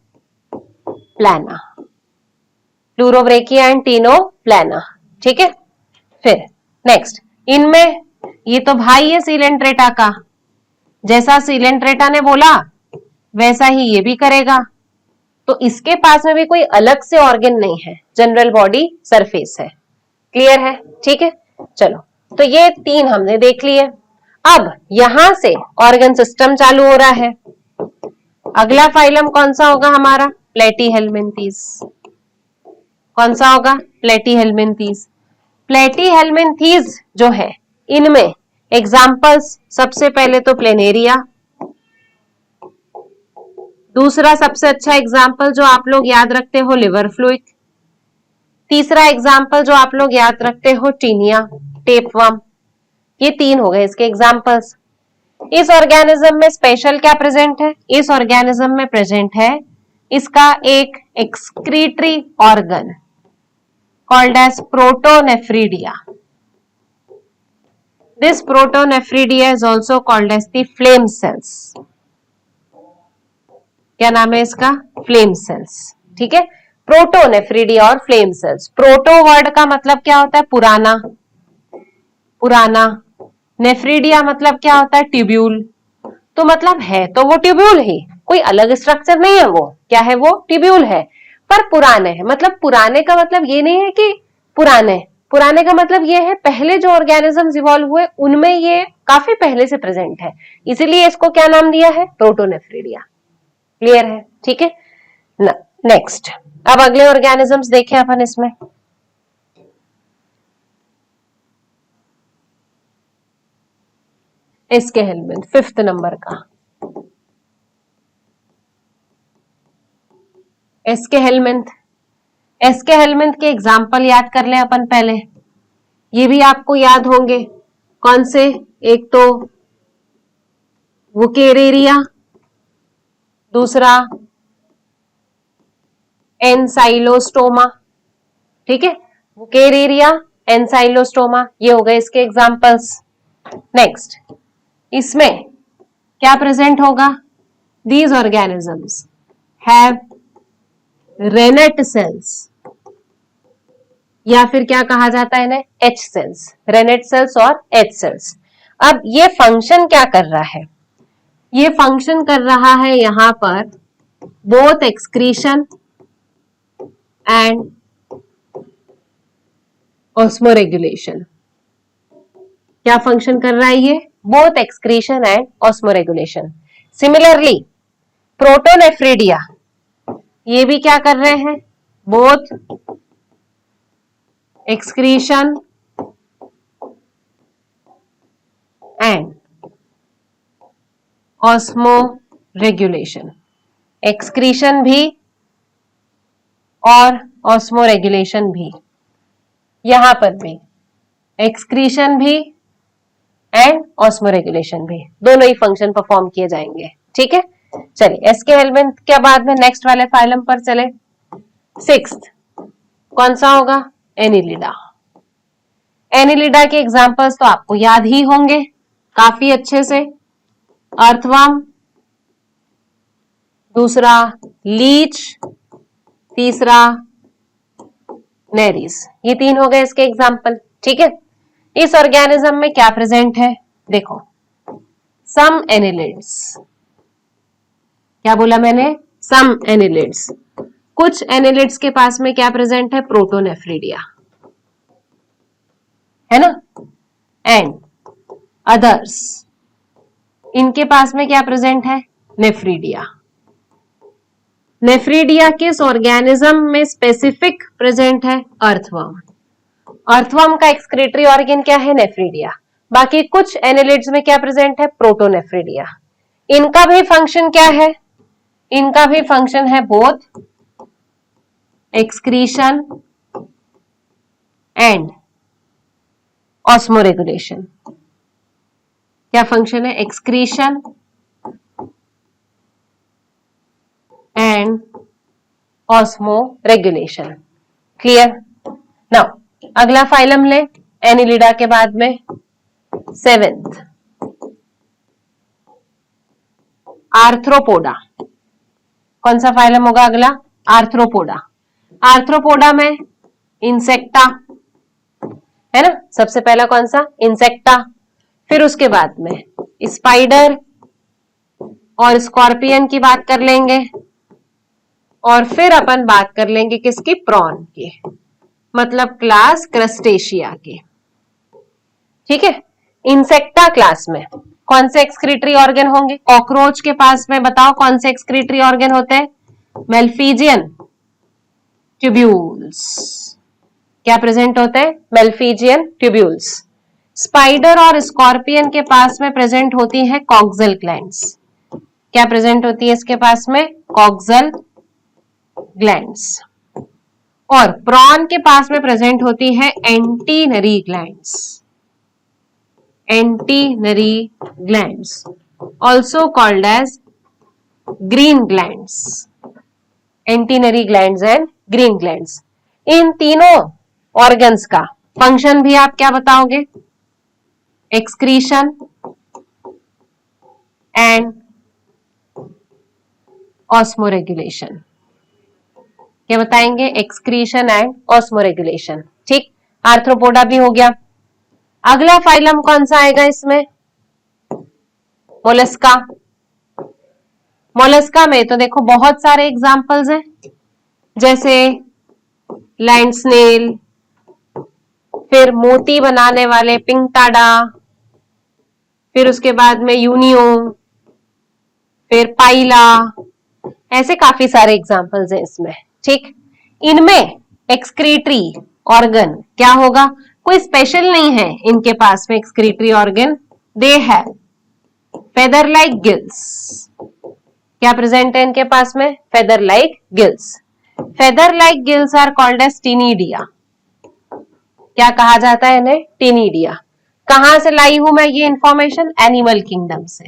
प्लूरोब्रेकिया एंड टीनोप्लाना, ठीक है। फिर नेक्स्ट, इनमें ये तो भाई है सीलेंट्रेटा का, जैसा सीलेंट्रेटा ने बोला वैसा ही ये भी करेगा, तो इसके पास में भी कोई अलग से ऑर्गन नहीं है, जनरल बॉडी सरफेस है। क्लियर है, ठीक है। चलो, तो ये 3 हमने देख लिए। अब यहां से ऑर्गन सिस्टम चालू हो रहा है। अगला फाइलम कौन सा होगा हमारा, प्लेटीहेल्मिन्थीज। कौन सा होगा, प्लेटीहेल्मिन्थीज। प्लेटीहेल्मिन्थीज जो है, इनमें एग्जाम्पल्स सबसे पहले तो प्लेनेरिया, दूसरा सबसे अच्छा एग्जाम्पल जो आप लोग याद रखते हो लिवर फ्लूइड, तीसरा एग्जाम्पल जो आप लोग याद रखते हो टीनिया, टेपवर्म। ये 3 हो गए इसके एग्जाम्पल्स। इस ऑर्गेनिज्म में स्पेशल क्या प्रेजेंट है, इस ऑर्गेनिज्म में प्रेजेंट है इसका एक excretory organ, called as protonephridia. This protonephridia is also called as the flame cells. क्या नाम है इसका? Flame cells. ठीक है, प्रोटोनेफ्रिडिया और फ्लेम सेल्स. प्रोटो वर्ड का मतलब क्या होता है? पुराना, पुराना. नेफ्रिडिया मतलब क्या होता है? ट्यूब्यूल. तो मतलब है तो वो ट्यूब्यूल ही, कोई अलग स्ट्रक्चर नहीं है. वो क्या है? वो ट्यूब्यूल है, पर पुराने हैं. मतलब पुराने का मतलब ये नहीं है कि पुराने, पुराने का मतलब ये है पहले जो ऑर्गेनिजम्स इवॉल्व हुए उनमें ये काफी पहले से प्रेजेंट है, इसीलिए इसको क्या नाम दिया है? प्रोटोनेफ्रिडिया. क्लियर है? ठीक है. नेक्स्ट, अब अगले ऑर्गेनिजम्स देखें अपन इसमें. एस्के हेलमिंथ, 5th नंबर का. एस्के हेलमिंथ. एस्के हेलमिंथ के एग्जाम्पल याद कर लें अपन पहले. ये भी आपको याद होंगे. कौन से? एक तो वुकेरेरिया, दूसरा एनसाइलोस्टोमा. ठीक है, वुकेरेरिया, एनसाइलोस्टोमा, ये हो गए इसके एग्जाम्पल्स. नेक्स्ट, इसमें क्या प्रेजेंट होगा? These organisms have renette cells, या फिर क्या कहा जाता है इन्हें? H cells. रेनेट सेल्स और एच सेल्स. अब ये फंक्शन क्या कर रहा है? ये फंक्शन कर रहा है यहां पर बोथ एक्सक्रीशन एंड ऑस्मोरेगुलेशन. क्या फंक्शन कर रहा है ये? Both excretion and osmoregulation. Similarly protonephridia, ये भी क्या कर रहे हैं? Both excretion and osmoregulation. Excretion भी और ऑस्मोरेगुलेशन भी. यहां पर भी एक्सक्रीशन भी एंड ऑस्मोरेगुलेशन भी, दोनों ही फंक्शन परफॉर्म किए जाएंगे. ठीक है, चलिए एस्के हेलमिंथ के बाद में नेक्स्ट वाले फाइलम पर चले. 6th कौन सा होगा? एनिलिडा. एनिलिडा के एग्जांपल्स तो आपको याद ही होंगे काफी अच्छे से. अर्थवर्म, दूसरा लीच, तीसरा नेरीज. ये 3 हो गए इसके एग्जांपल. ठीक है, इस ऑर्गेनिज्म में क्या प्रेजेंट है? देखो, सम एनिलिड्स. क्या बोला मैंने? सम एनिलिड्स. कुछ एनिलिड्स के पास में क्या प्रेजेंट है? प्रोटोनेफ्रिडिया, है ना. एंड अदर्स, इनके पास में क्या प्रेजेंट है? नेफ्रिडिया. नेफ्रिडिया किस ऑर्गेनिज्म में स्पेसिफिक प्रेजेंट है? अर्थवर्म. अर्थवर्म का एक्सक्रीटरी ऑर्गन क्या है? नेफ्रिडिया. बाकी कुछ एनिलिड्स में क्या प्रेजेंट है? प्रोटोनेफ्रिडिया. इनका भी फंक्शन क्या है? इनका भी फंक्शन है बोथ एक्सक्रीशन एंड ऑस्मोरेगुलेशन. क्या फंक्शन है? Excretion and osmoregulation. Clear? Now अगला फाइलम ले एनिलिडा के बाद में. 7th arthropoda. कौन सा फाइलम होगा अगला? आर्थ्रोपोडा. आर्थ्रोपोडा में इंसेक्टा, है ना. सबसे पहला कौन सा? इंसेक्टा. फिर उसके बाद में स्पाइडर और स्कॉर्पियन की बात कर लेंगे, और फिर अपन बात कर लेंगे किसकी? प्रॉन की, मतलब क्लास क्रस्टेशिया की. ठीक है, इंसेक्टा क्लास में कौन से एक्सक्रीटरी ऑर्गन होंगे? कॉकरोच के पास में बताओ कौन से एक्सक्रीटरी ऑर्गन होते हैं? मेल्फिजियन ट्यूब्यूल्स. क्या प्रेजेंट होते हैं? मेल्फिजियन ट्यूब्यूल्स. स्पाइडर और स्कॉर्पियन के पास में प्रेजेंट होती है कॉक्सल ग्लैंड्स. क्या प्रेजेंट होती है इसके पास में? Coxal glands. और प्रॉन के पास में प्रेजेंट होती है antennary glands. Antennary glands also called as green glands. Antennary glands and green glands. इन तीनों ऑर्गन्स का फंक्शन भी आप क्या बताओगे? Excretion and osmoregulation. क्या बताएंगे? Excretion and osmoregulation. ठीक, आर्थ्रोपोडा भी हो गया। अगला फाइलम कौन सा आएगा इसमें? मोलस्का। मोलस्का में तो देखो बहुत सारे एग्जाम्पल्स हैं, जैसे लैंड स्नेल, फिर मोती बनाने वाले पिंकटाडा, फिर उसके बाद में यूनियो, फिर पाइला, ऐसे काफी सारे एग्जाम्पल्स हैं इसमें। ठीक, इनमें एक्सक्रीटरी ऑर्गन क्या होगा? कोई स्पेशल नहीं है इनके पास में excretory organ. They have feather like gills. क्या प्रेजेंट है इनके पास में? Feather like gills. Feather like gills are called as ctenidia. क्या कहा जाता है इन्हें? टिनिडिया। कहां से लाई हूं मैं ये इंफॉर्मेशन? एनिमल किंगडम से।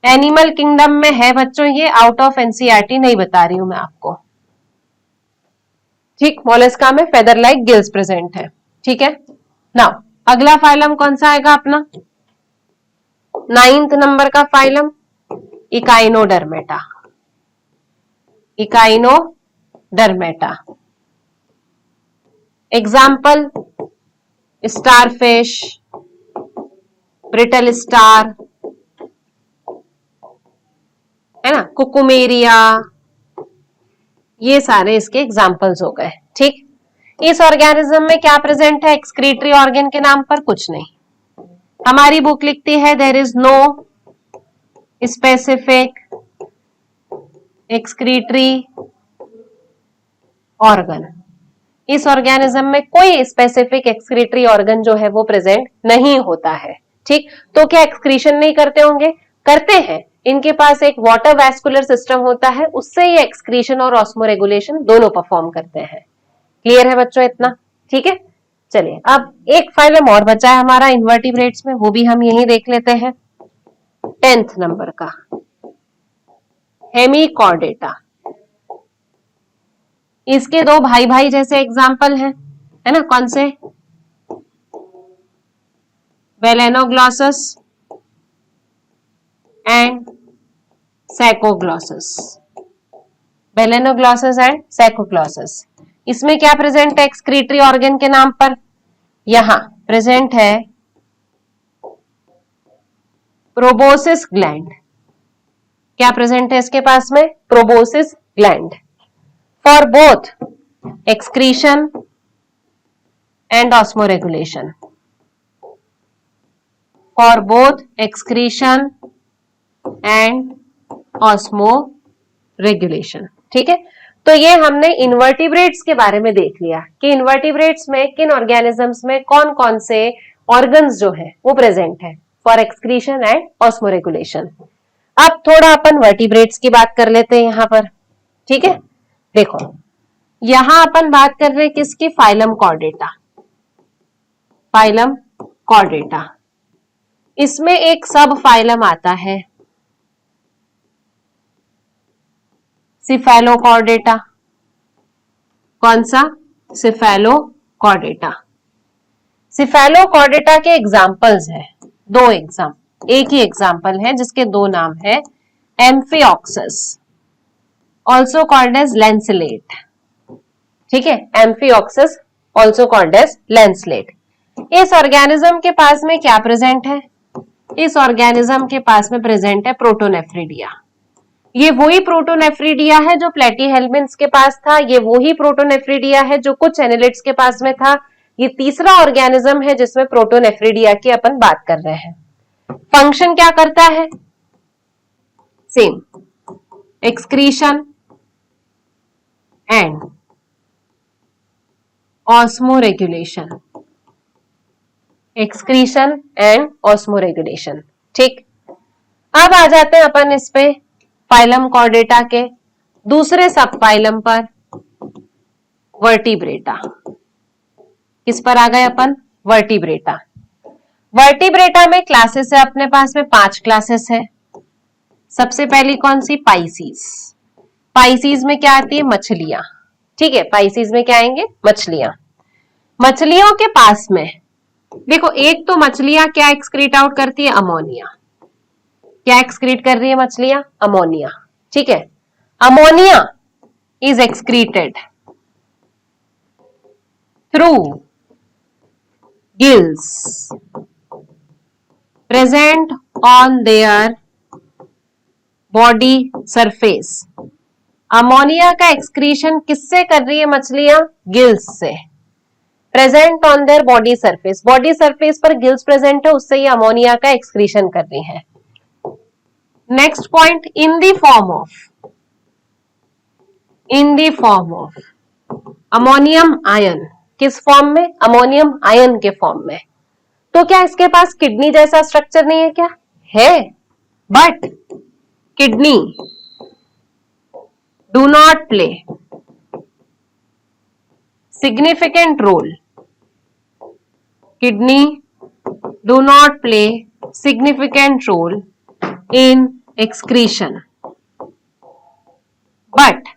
एनिमल किंगडम में है बच्चों ये, आउट ऑफ एनसीईआरटी नहीं बता रही हूं मैं आपको। ठीक, मोलस्का में फेदर लाइक गिल्स प्रेजेंट है। ठीक है, नाउ अगला फाइलम कौन सा आएगा अपना? 9th नंबर का phylum Echinodermata. Echinodermata example starfish, brittle star, है ना, कुकुमेरिया, ये सारे इसके एग्जाम्पल्स हो गए। ठीक, इस ऑर्गेनिज्म में क्या प्रेजेंट है? एक्सक्रीटरी ऑर्गन के नाम पर कुछ नहीं। हमारी बुक लिखती है there is no specific excretory organ. इस ऑर्गेनिज्म में कोई स्पेसिफिक एक्सक्रीटरी ऑर्गन जो है वो प्रेजेंट नहीं होता है। ठीक, तो क्या एक्सक्रीशन नहीं करते होंगे? करते हैं। इनके पास एक वाटर वैस्कुलर सिस्टम होता है, उससे ये एक्सक्रीशन और ऑस्मोरेगुलेशन दोनों परफॉर्म करते हैं। क्लियर है बच्चों इतना? ठीक है, चलिए अब एक फाइलम और बचा है हमारा इन्वर्टिब्रेट्स में, वो भी हम यही देख लेते हैं। 10th नंबर का हेमिकॉर्डेटा। इसके दो भाई भाई जैसे एग्जाम्पल है ना? कौन से? Balanoglossus and saccoglossus. Balanoglossus and saccoglossus. इसमें क्या प्रेजेंट है एक्सक्रीटरी ऑर्गन के नाम पर? यहां प्रेजेंट है प्रोबोसिस ग्लैंड। क्या प्रेजेंट है इसके पास में? Proboscis gland for both excretion and osmoregulation. For both excretion and osmoregulation. ठीक है, तो ये हमने इन्वर्टिब्रेट्स के बारे में देख लिया कि इन्वर्टिब्रेट्स में किन ऑर्गेनिजम्स में कौन कौन से ऑर्गन्स जो है वो प्रेजेंट है फॉर एक्सक्रीशन एंड ऑस्मोरेगुलेशन। अब थोड़ा अपन वर्टिब्रेट्स की बात कर लेते हैं यहां पर। ठीक है, देखो यहां अपन बात कर रहे हैं किसकी? Phylum Chordata. फाइलम कॉर्डेटा, इसमें एक सब फाइलम आता है सिफेलोकॉर्डेटा। कौन सा? सिफेलोकॉर्डेटा। सिफेलोकॉर्डेटा के एग्जाम्पल्स है दो। एक ही एग्जाम्पल है जिसके दो नाम है। एम्फिऑक्सस, ऑल्सो कॉल्ड एज लैंसलेट। ठीक है, एम्फिऑक्सस ऑल्सो कॉल्ड एज लैंसलेट। इस ऑर्गेनिज्म के पास में क्या प्रेजेंट है? इस ऑर्गेनिज्म के पास में प्रेजेंट है प्रोटोनेफ्रिडिया। ये वही प्रोटोनेफ्रिडिया है जो प्लेटीहेल्मिन्थ्स के पास था। ये वही प्रोटोनेफ्रिडिया है जो कुछ एनालिड्स के पास में था। ये तीसरा ऑर्गेनिज्म है जिसमें प्रोटोनेफ्रिडिया की अपन बात कर रहे हैं। फंक्शन क्या करता है? Same, excretion and osmoregulation. Excretion and osmoregulation. ठीक, अब आ जाते हैं अपन इस पे फाइलम कॉर्डेटा के दूसरे सब फाइलम पर, वर्टिब्रेटा। किस पर आ गए अपन? वर्टिब्रेटा। वर्टिब्रेटा में क्लासेस है अपने पास में 5 क्लासेस है। सबसे पहली कौन सी? पाइसीज। पाइसीज में क्या आती है? मछलियां। ठीक है, पाइसीज में क्या आएंगे? मछलियां। मछलियों के पास में देखो, एक तो मछलियां क्या एक्सक्रीट आउट करती है, अमोनिया। क्या एक्सक्रीट कर रही है मछलियां, अमोनिया। ठीक है, ammonia is excreted through gills present on their body surface. Ammonia का एक्सक्रीशन किससे कर रही है मछलियां, गिल्स से। Present on their body surface, body surface पर गिल्स प्रेजेंट है, उससे ये अमोनिया का एक्सक्रीशन कर रही है। Next point, in the form of ammonium ion. किस फॉर्म में, अमोनियम आयन के फॉर्म में। तो क्या इसके पास किडनी जैसा स्ट्रक्चर नहीं है, क्या है, but kidney do not play significant role. Kidney do not play significant role in excretion, but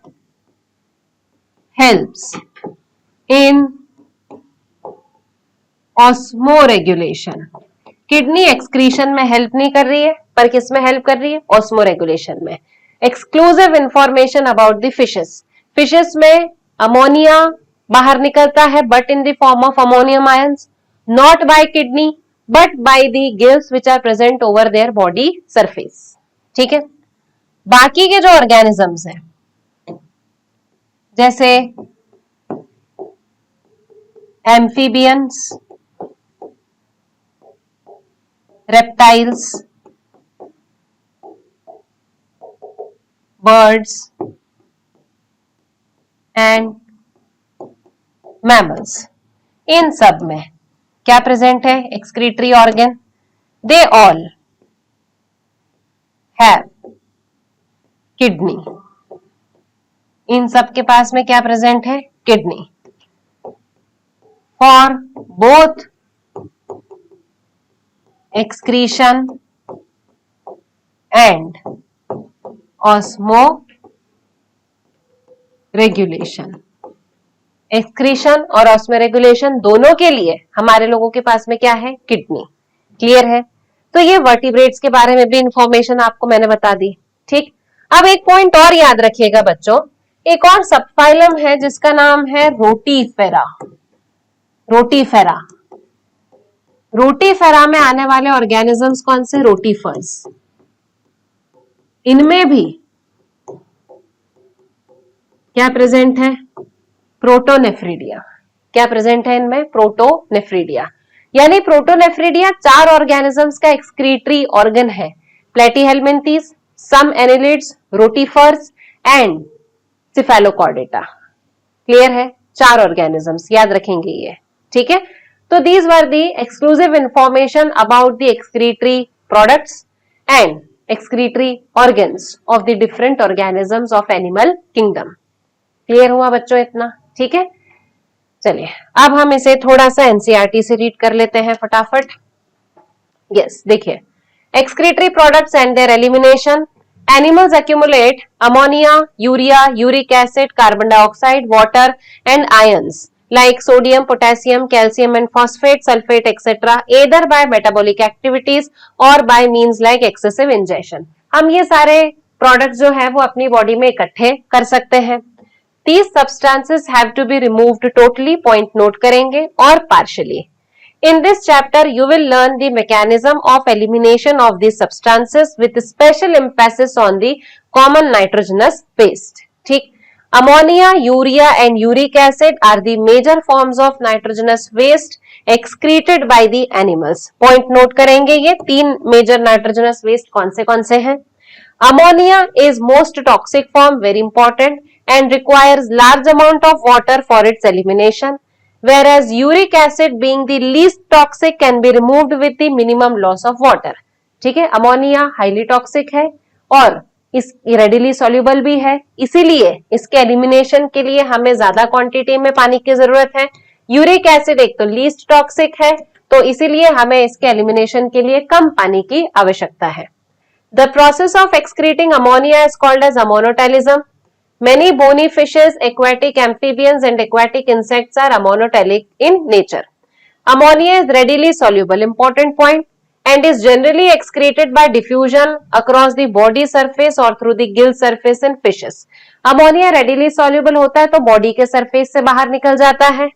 helps in osmoregulation. Kidney excretion में हेल्प नहीं कर रही है, पर किस में हेल्प कर रही है, ऑस्मोरेगुलेशन में। Exclusive information about the fishes. Fishes में अमोनिया बाहर निकलता है, but in the form of ammonium ions, not by kidney but by the gills which are present over their body surface. ठीक है, बाकी के जो ऑर्गेनिजम्स हैं, जैसे amphibians, reptiles, birds and mammals, इन सब में क्या प्रेजेंट है, excretory organ. They all have kidney. इन सब के पास में क्या प्रेजेंट है, kidney. For both excretion and osmo regulation. Excretion और ऑस्मोरेगुलेशन दोनों के लिए हमारे लोगों के पास में क्या है, किडनी। क्लियर है। तो ये वर्टिब्रेट्स के बारे में भी इंफॉर्मेशन आपको मैंने बता दी। ठीक, अब एक पॉइंट और याद रखिएगा बच्चों, एक और सबफाइलम है जिसका नाम है रोटीफेरा। रोटीफेरा, रोटीफेरा में आने वाले ऑर्गेनिजम्स कौन से, रोटीफर्स। इनमें भी क्या प्रेजेंट है, प्रोटोनेफ्रिडिया। क्या प्रेजेंट है इनमें, प्रोटोनेफ्रिडिया। यानी प्रोटोनेफ्रिडिया 4 ऑर्गेनिजम्स का एक्सक्रीटरी ऑर्गन है। Platyhelminthes, some annelids, rotifers and cephalochordata. Clear है, 4 ऑर्गेनिजम्स याद रखेंगे ये। ठीक है, तो these were the exclusive information about the excretory products and excretory organs of the different organisms of animal kingdom. Clear हुआ बच्चों इतना। ठीक है, चलिए अब हम इसे थोड़ा सा एनसीईआरटी से रीड कर लेते हैं फटाफट। यस, देखिए, excretory products and their elimination. Animals accumulate ammonia, urea, uric acid, carbon dioxide, water and ions like sodium, potassium, calcium and phosphate, sulfate etc. either by metabolic activities or by means like excessive ingestion. हम ये सारे products जो है वो अपनी body में इकट्ठे कर सकते हैं। These substances have to be removed totally, point note करेंगे, और partially. In this chapter, you will learn the mechanism of elimination of these substances with special emphasis on the common nitrogenous waste. ठीक, ammonia, urea and uric acid are the major forms of nitrogenous waste excreted by the animals. Point note करेंगे, ये 3 major nitrogenous waste कौन से हैं। Ammonia is most toxic form, very important, and requires large amount of water for its elimination, whereas uric acid being the least toxic can be removed with the minimum loss of water. ठीक है, ammonia highly toxic है और इस readily soluble भी है, इसीलिए इसके elimination के लिए हमें ज्यादा क्वांटिटी में पानी की जरूरत है। यूरिक एसिड एक तो लीस्ट टॉक्सिक है, तो इसीलिए हमें इसके एलिमिनेशन के लिए कम पानी की आवश्यकता है। The process of excreting ammonia is called as ammonotalism. Many bony fishes, aquatic amphibians and aquatic insects are ammonotelic in nature. Ammonia is readily soluble, important point, and is generally excreted by diffusion across the body surface or through the gill surface in fishes. Ammonia readily soluble होता है तो body के surface से बाहर निकल जाता है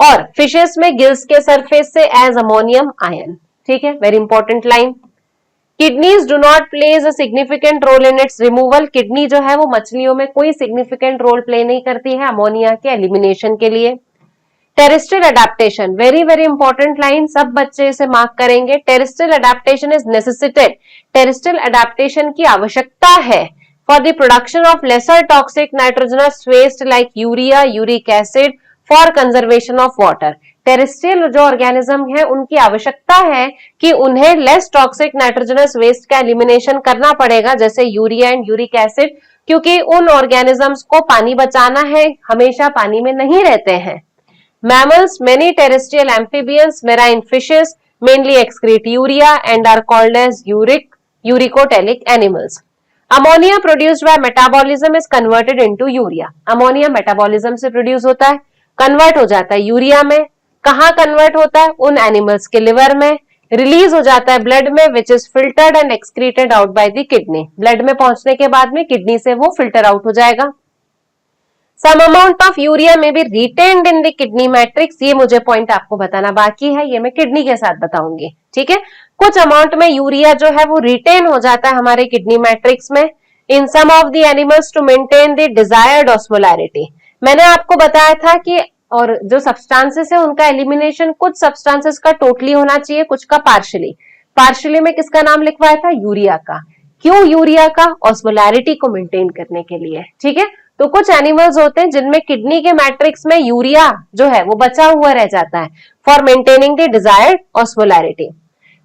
और फिशेस में गिल्स के सरफेस से एज अमोनियम आयन. ठीक है, very important line. Kidneys do not plays a significant role in its removal. Kidney जो है वो मछलियों में कोई सिग्निफिकेंट रोल प्ले नहीं करती है अमोनिया के एलिमिनेशन के लिए. Terrestrial adaptation, very very important line, सब बच्चे इसे मार्क करेंगे. Terrestrial adaptation is necessitated. Terrestrial adaptation की आवश्यकता है for the production of lesser toxic nitrogenous waste like urea, uric acid for conservation of water. Terrestrial जो ऑर्गेनिज्म है उनकी आवश्यकता है कि उन्हें लेस टॉक्सिक नाइट्रोजनस वेस्ट का एलिमिनेशन करना पड़ेगा जैसे यूरिया एंड यूरिक एसिड, क्योंकि उन ऑर्गेनिजम्स को पानी बचाना है, हमेशा पानी में नहीं रहते हैं. Mammals, many terrestrial amphibians, marine fishes mainly excrete urea and are called as uricotelic animals. Ammonia produced by metabolism is converted into urea. Ammonia metabolism से produce होता है, convert हो जाता है यूरिया में. कहाँ convert होता है? उन animals के liver में. रिलीज हो जाता है ब्लड में which is filtered and excreted out by the kidney. Blood में पहुंचने के बाद में किडनी से वो फिल्टर आउट हो जाएगा. Some amount of urea may be retained in the kidney matrix. ये मुझे पॉइंट आपको बताना बाकी है, ये मैं किडनी के साथ बताऊंगी. ठीक है, कुछ अमाउंट में यूरिया जो है वो रिटेन हो जाता है हमारे किडनी मैट्रिक्स में. In some of the animals to maintain the desired osmolarity. मैंने आपको बताया था कि और जो सब्सटेंसेस है उनका एलिमिनेशन कुछ सब्सटेंसेस का टोटली होना चाहिए, कुछ का पार्शियली. पार्शियली में किसका नाम लिखवाया था? यूरिया का. क्यों यूरिया का? ऑस्मोलैरिटी को मेंटेन करने के लिए. ठीक है, तो कुछ एनिमल्स होते हैं जिनमें किडनी के मैट्रिक्स में यूरिया जो है वो बचा हुआ रह जाता है for maintaining the desired osmolarity.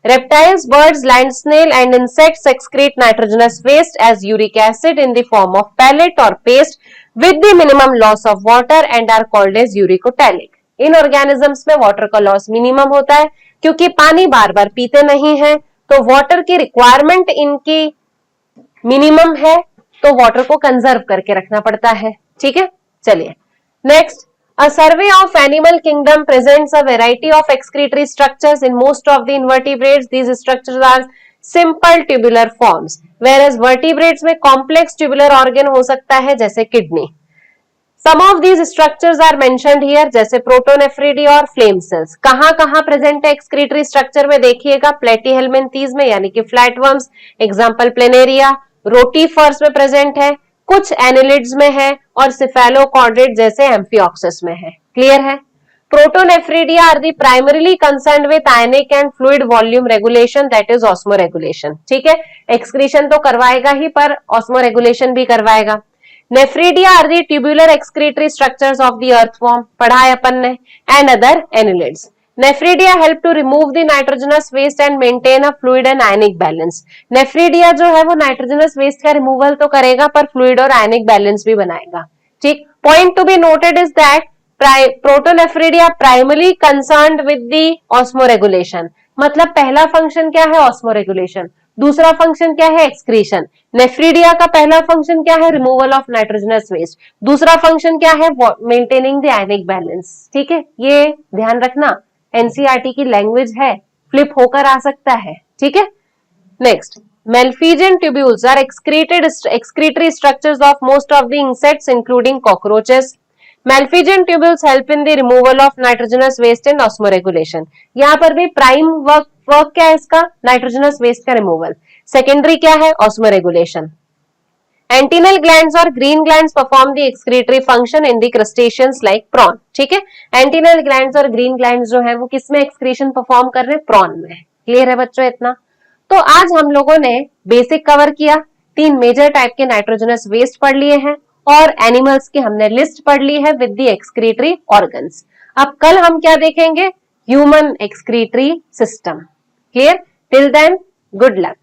Reptiles, birds, land snail and insects excrete nitrogenous waste as uric acid in the form of pellet or paste with the minimum loss of water and are called as uricotelic. In organisms में water का loss minimum होता है क्योंकि पानी बार बार पीते नहीं है, तो वाटर की रिक्वायरमेंट इनकी मिनिमम है, तो वाटर को कंजर्व करके रखना पड़ता है. ठीक है, चलिए next. A survey of animal kingdom presents a variety of excretory structures in most of the invertebrates. These structures are simple tubular forms, whereas vertebrates में complex tubular organ हो सकता है जैसे kidney. Some of these structures are mentioned here जैसे प्रोटोनेफ्रिडी और flame cells. कहाँ present है excretory structure में? देखिएगा प्लेटीहेल्मिन्थीज में यानी कि फ्लैटवर्म्स, एग्जांपल प्लेनेरिया. रोटीफर्स में प्रेजेंट है, कुछ एनिलिड्स में है और सिफेलोकॉर्डेट जैसे एम्फिऑक्सिस में है. क्लियर है? Protonephridia are the primarily concerned with ionic and fluid volume regulation, that is osmoregulation. ठीक है, एक्सक्रीशन तो करवाएगा ही पर ऑस्मोरेगुलेशन भी करवाएगा. Nephridia are the tubular excretory structures of the earthworm, पढ़ा है अपन ने, and other annelids. Nephridia help to remove the nitrogenous waste and maintain a fluid and ionic balance. Nephridia जो है वो नाइट्रोजनस वेस्ट का रिमूवल तो करेगा पर फ्लूइड और आयनिक बैलेंस भी बनाएगा. ठीक, point to be noted is that protonephridia primary concerned with the osmoregulation. मतलब पहला फंक्शन क्या है? ऑस्मोरेगुलेशन. दूसरा फंक्शन क्या है? एक्सक्रीशन. नेफ्रिडिया का पहला फंक्शन क्या है? Removal of nitrogenous waste. दूसरा फंक्शन क्या है? Maintaining the ionic balance. ठीक है, ये ध्यान रखना, एनसीईआरटी की लैंग्वेज है, फ्लिप होकर आ सकता है. ठीक है, next. Malpighian tubules are excretory structures of most of the insects including cockroaches. Malpighian tubules help in the removal of nitrogenous waste and osmoregulation. यहाँ पर भी प्राइम वर्क क्या है इसका? नाइट्रोजनस वेस्ट का रिमूवल. सेकेंडरी क्या है? ऑस्मोरेगुलेशन. Antennal glands और green glands perform the excretory function in the crustaceans like prawn. ठीक है, एंटीनल ग्लैंड्स और ग्रीन ग्लैंड्स जो है वो किसमें एक्सक्रीशन परफॉर्म कर रहे हैं? प्रॉन में. क्लियर है बच्चों इतना? तो आज हम लोगों ने बेसिक कवर किया, 3 मेजर टाइप के नाइट्रोजनस वेस्ट पढ़ लिए हैं और एनिमल्स की हमने लिस्ट पढ़ ली है विद द एक्सक्रीटरी ऑर्गन्स. अब कल हम क्या देखेंगे? Human excretory system. Clear? Till then good luck.